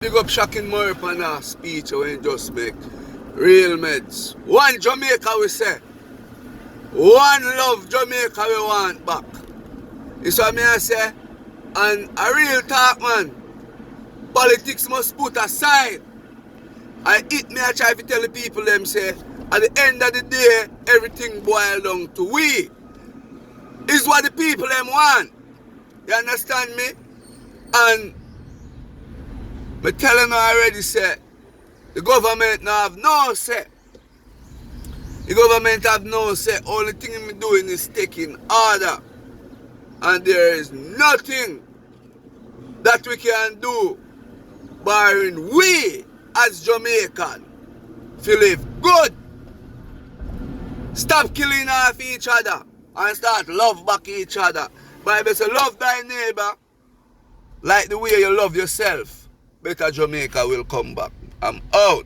Big up Shocking Murray on a speech when he just make real meds. One Jamaica we say. One love Jamaica we want back. It's what me I say. And a real talk, man. Politics must put aside. I try to tell the people them say at the end of the day everything boils down to we. Is what the people them want. You understand me? And me tell them already say the government now have no say. The government have no say. Only thing me doing is taking order. And there is nothing that we can do barring we as Jamaican to live good. Stop killing off each other and start love back each other. Bible says love thy neighbor like the way you love yourself. Better Jamaica will come back. I'm out.